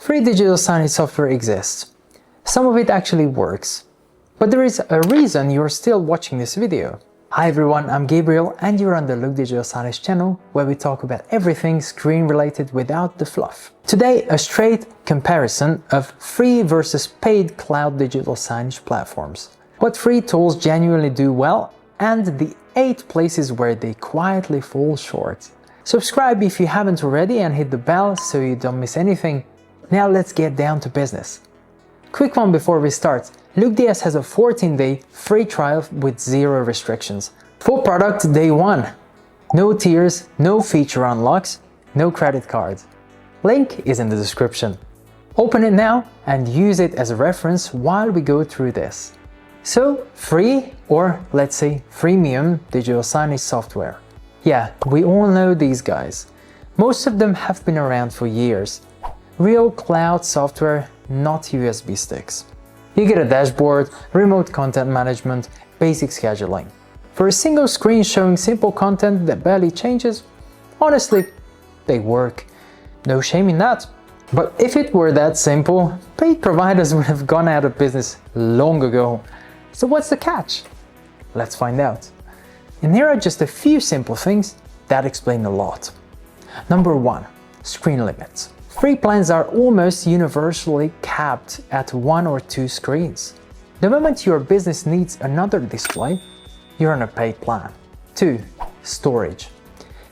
Free digital signage software exists. Some of it actually works. But there is a reason you're still watching this video. Hi everyone, I'm Gabriel and you're on the Look Digital Signage channel where we talk about everything screen related without the fluff. Today, a straight comparison of free versus paid cloud digital signage platforms. What free tools genuinely do well and the 8 places where they quietly fall short. Subscribe if you haven't already and hit the bell so you don't miss anything. Now let's get down to business. Quick one before we start. LookDS has a 14-day free trial with 0 restrictions. Full product day 1. No tiers, no feature unlocks, no credit cards. Link is in the description. Open it now and use it as a reference while we go through this. So, free or let's say freemium digital signage software. Yeah, we all know these guys. Most of them have been around for years. Real cloud software, not USB sticks. You get a dashboard, remote content management, basic scheduling. For a single screen showing simple content that barely changes, honestly, they work. No shame in that. But if it were that simple, paid providers would have gone out of business long ago. So what's the catch? Let's find out. And here are just a few simple things that explain a lot. Number 1. Screen limits. Free plans are almost universally capped at 1 or 2 screens. The moment your business needs another display, you're on a paid plan. 2. Storage.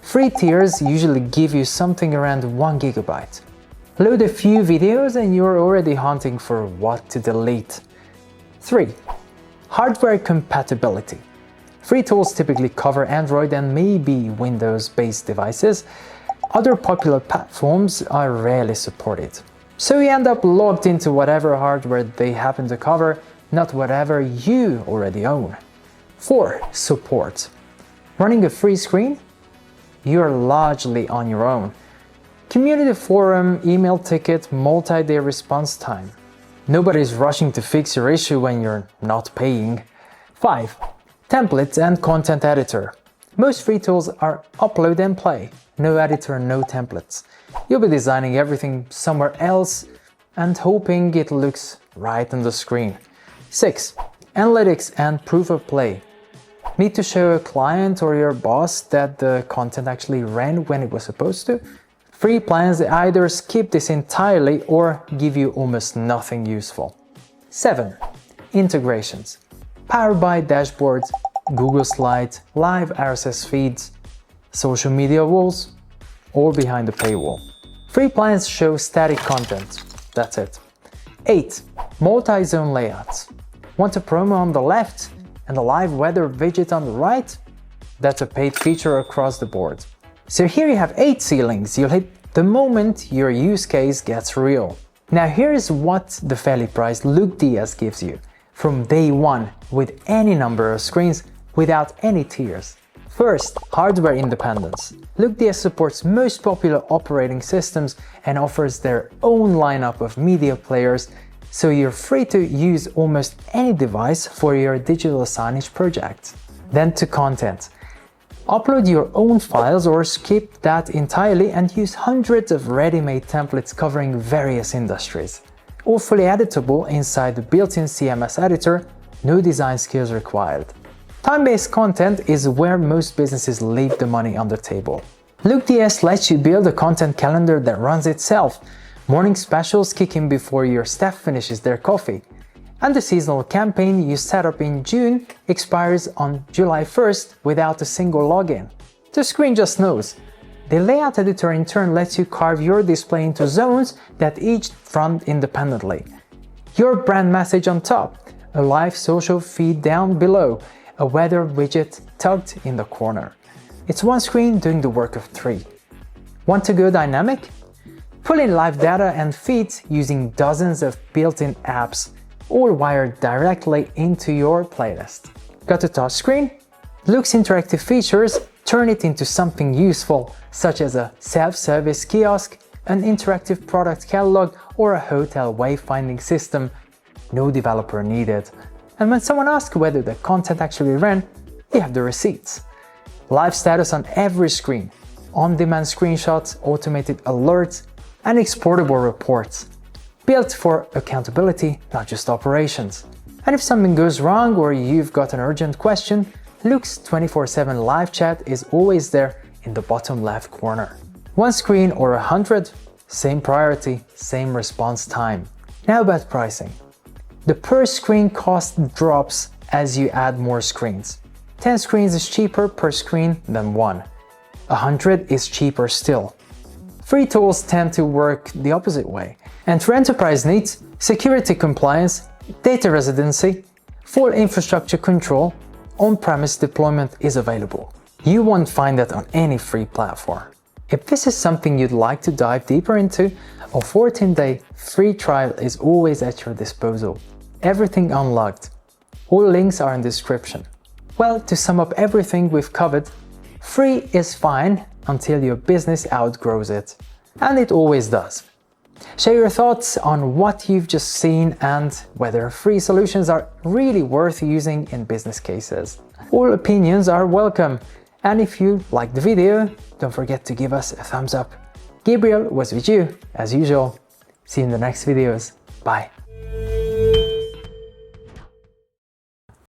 Free tiers usually give you something around 1 GB. Load a few videos and you're already hunting for what to delete. 3. Hardware compatibility. Free tools typically cover Android and maybe Windows-based devices. Other popular platforms are rarely supported. So you end up logged into whatever hardware they happen to cover, not whatever you already own. 4. Support. Running a free screen? You're largely on your own. Community forum, email ticket, multi-day response time. Nobody's rushing to fix your issue when you're not paying. 5. Templates and content editor. Most free tools are upload and play. No editor, no templates. You'll be designing everything somewhere else and hoping it looks right on the screen. 6. Analytics and proof of play. Need to show a client or your boss that the content actually ran when it was supposed to? Free plans either skip this entirely or give you almost nothing useful. 7. Integrations. Powered by dashboards, Google Slides, live RSS feeds, social media walls, or behind the paywall. Free plans show static content. That's it. 8. Multi-zone layouts. Want a promo on the left and a live weather widget on the right? That's a paid feature across the board. So here you have 8 ceilings you'll hit the moment your use case gets real. Now here's what the fairly priced LookDS gives you from day 1 with any number of screens without any tiers. First, hardware independence. LookDS supports most popular operating systems and offers their own lineup of media players, so you're free to use almost any device for your digital signage project. Then to content. Upload your own files or skip that entirely and use hundreds of ready-made templates covering various industries. All fully editable inside the built-in CMS editor, no design skills required. Time-based content is where most businesses leave the money on the table. LookDS lets you build a content calendar that runs itself. Morning specials kick in before your staff finishes their coffee. And the seasonal campaign you set up in June expires on July 1st without a single login. The screen just knows. The layout editor in turn lets you carve your display into zones that each run independently. Your brand message on top, a live social feed down below, a weather widget tucked in the corner. It's one screen doing the work of 3. Want to go dynamic? Pull in live data and feeds using dozens of built-in apps, all wired directly into your playlist. Got a touch screen? Look's interactive features turn it into something useful, such as a self-service kiosk, an interactive product catalog, or a hotel wayfinding system. No developer needed. And when someone asks whether the content actually ran, you have the receipts. Live status on every screen, on-demand screenshots, automated alerts, and exportable reports. built for accountability, not just operations. And if something goes wrong or you've got an urgent question, Luke's 24/7 live chat is always there in the bottom left corner. One screen or 100, same priority, same response time. Now about pricing. The per screen cost drops as you add more screens. 10 screens is cheaper per screen than 1. 100 is cheaper still. Free tools tend to work the opposite way. And for enterprise needs, security compliance, data residency, full infrastructure control, on-premise deployment is available. You won't find that on any free platform. If this is something you'd like to dive deeper into, a 14-day free trial is always at your disposal. Everything unlocked. All links are in the description. Well, to sum up everything we've covered, free is fine until your business outgrows it. And it always does. Share your thoughts on what you've just seen and whether free solutions are really worth using in business cases. All opinions are welcome. And if you liked the video, don't forget to give us a thumbs up. Gabriel was with you, as usual. See you in the next videos. Bye.